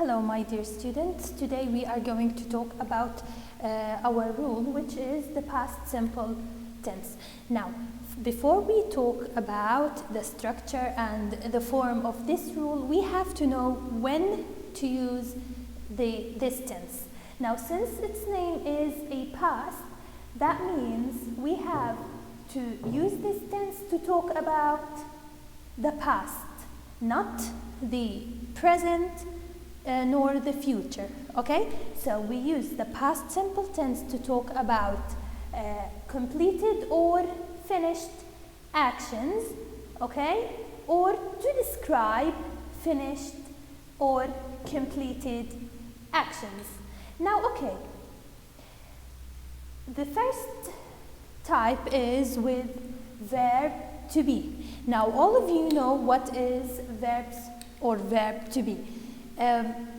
Hello, my dear students. Today we are going to talk about our rule, which is the past simple tense. Now, before we talk about the structure and the form of this rule, we have to know when to use this tense. Now, since its name is a past, that means we have to use this tense to talk about the past, not the present, nor the future, okay? So we use the past simple tense to talk about completed or finished actions, okay? Or to describe finished or completed actions. Now, okay, the first type is with verb to be. Now, all of you know what is verbs or verb to be.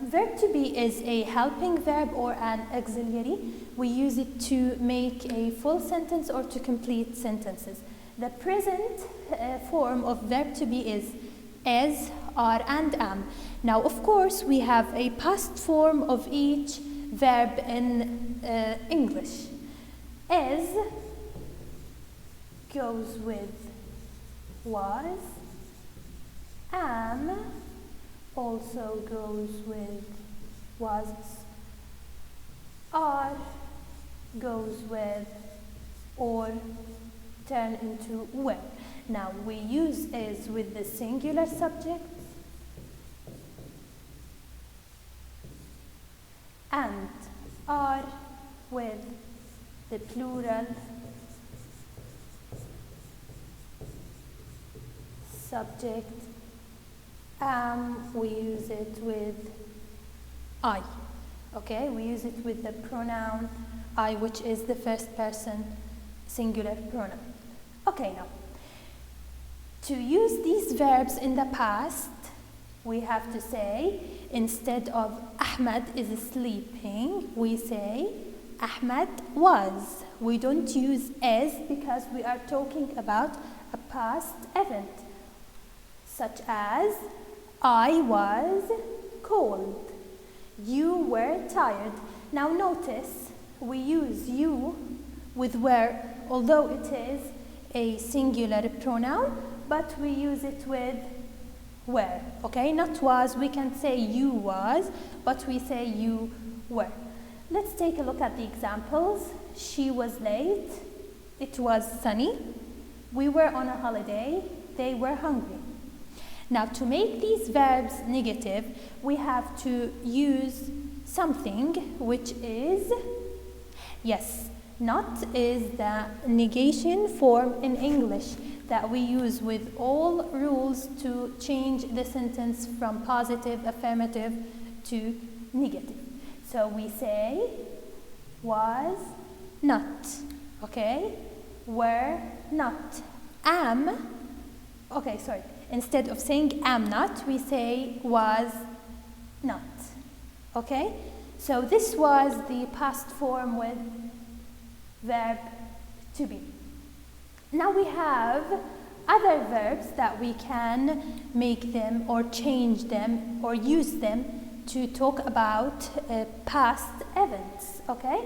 Verb to be is a helping verb or an auxiliary. We use it to make a full sentence or to complete sentences. The present form of verb to be is is, are, and am. Now, of course, we have a past form of each verb in English. Is goes with was, am also goes with was, are goes with or turn into were. Now we use is with the singular subject and are with the plural subject. We use it with I, okay? We use it with the pronoun I, which is the first person singular pronoun. Okay, now, to use these verbs in the past, we have to say, instead of Ahmed is sleeping, we say Ahmed was. We don't use is because we are talking about a past event, such as I was cold. You were tired. Now notice we use you with were, although it is a singular pronoun, but we use it with were, okay? Not was, we can say you was, but we say you were. Let's take a look at the examples. She was late. It was sunny. We were on a holiday. They were hungry. Now, to make these verbs negative, we have to use something which is, yes, not is the negation form in English that we use with all rules to change the sentence from positive, affirmative to negative. So we say was not, okay? Were not. Am, okay, sorry. Instead of saying am not, we say was not, okay? So this was the past form with verb to be. Now we have other verbs that we can make them or change them or use them to talk about past events, okay?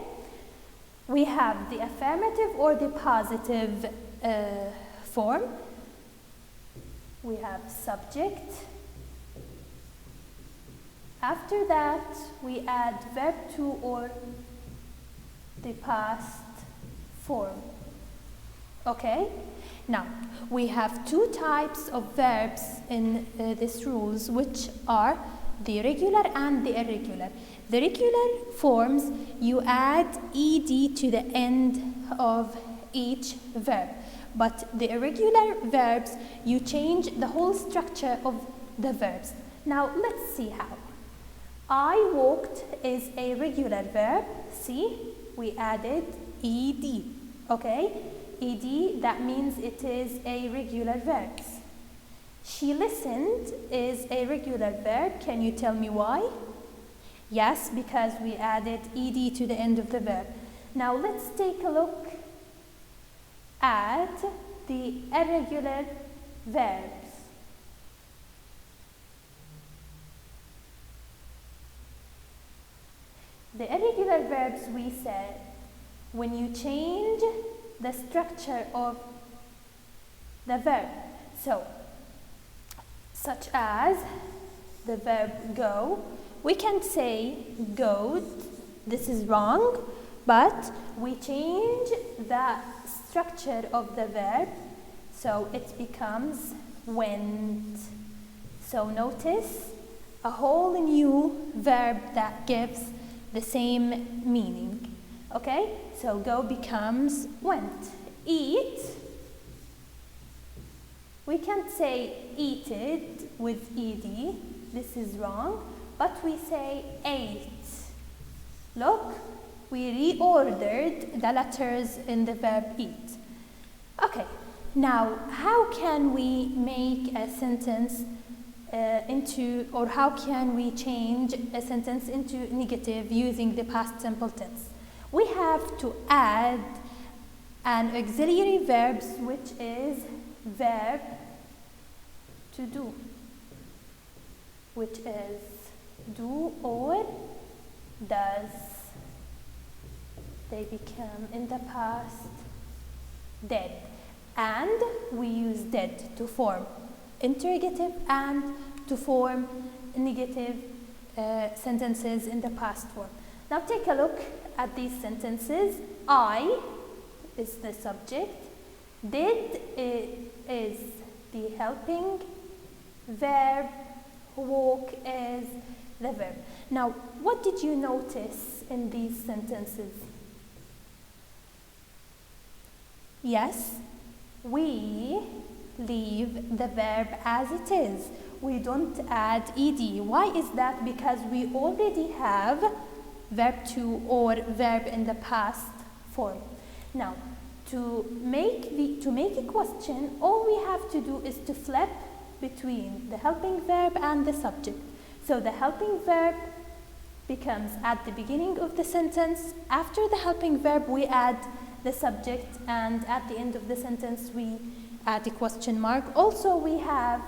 We have the affirmative or the positive form. We have subject. After that, we add verb to or the past form. Okay? Now, we have two types of verbs in these rules, which are the regular and the irregular. The regular forms, you add ed to the end of each verb. But the irregular verbs, you change the whole structure of the verbs. Now, let's see how. I walked is a regular verb. See, we added ed, okay? Ed, that means it is a regular verb. She listened is a regular verb. Can you tell me why? Yes, because we added ed to the end of the verb. Now, let's take a look at the irregular verbs. The irregular verbs, we said, when you change the structure of the verb. So, such as the verb go, we can say goat. This is wrong, but we change the structure of the verb, so it becomes went. So notice a whole new verb that gives the same meaning. Okay, so go becomes went. Eat, we can't say eated with ed, this is wrong, but we say ate. Look, we reordered the letters in the verb eat. Okay, now how can we make a sentence how can we change a sentence into negative using the past simple tense? We have to add an auxiliary verb, which is verb to do, which is do or does. They become in the past did, and we use did to form interrogative and to form negative sentences in the past form. Now take a look at these sentences. I is the subject, did is the helping verb, walk is the verb. Now, what did you notice in these sentences? Yes, we leave the verb as it is. We don't add ed. Why is that? Because we already have verb to or verb in the past form. Now, to make a question, all we have to do is to flip between the helping verb and the subject. So the helping verb becomes at the beginning of the sentence. After the helping verb, we add the subject, and at the end of the sentence, we add a question mark. Also, we have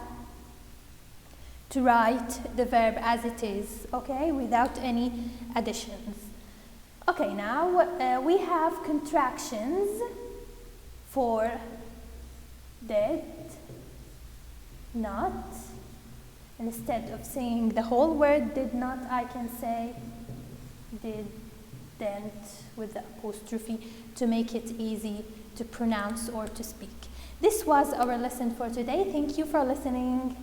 to write the verb as it is, okay, without any additions. Okay, now we have contractions for did, not. Instead of saying the whole word did not, I can say didn't with the apostrophe to make it easy to pronounce or to speak. This was our lesson for today. Thank you for listening.